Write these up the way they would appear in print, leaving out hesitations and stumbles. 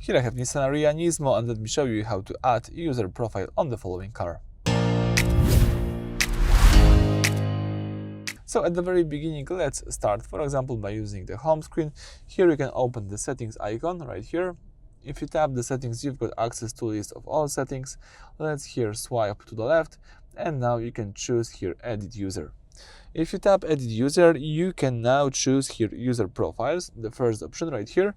Here I have Nissan Ariya Nismo, and let me show you how to add user profile on the following car. So at the very beginning, let's start, for example, by using the home screen. Here you can open the settings icon right here. If you tap the settings, you've got access to a list of all settings. Let's here swipe to the left, and now you can choose here edit user. If you tap edit user, you can now choose here user profiles, the first option right here.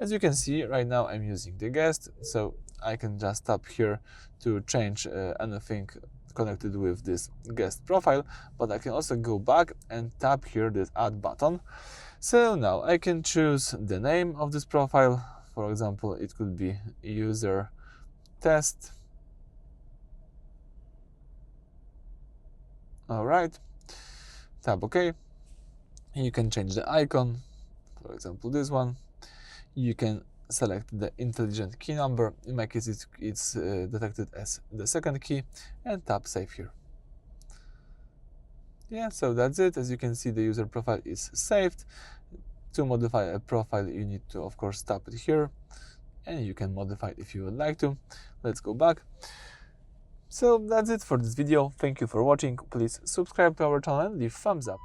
As you can see, right now I'm using the guest, so I can just tap here to change anything connected with this guest profile, but I can also go back and tap here this add button. So now I can choose the name of this profile. For example, it could be user test. All right. Tap OK. You can change the icon, for example this one. You can select the intelligent key number. In my case it's detected as the second key, and tap save here. Yeah, so that's it. As you can see, the user profile is saved. To modify a profile, you need to of course tap it here, and you can modify it if you would like to. Let's go back. So that's it for this video. Thank you for watching. Please subscribe to our channel and leave thumbs up.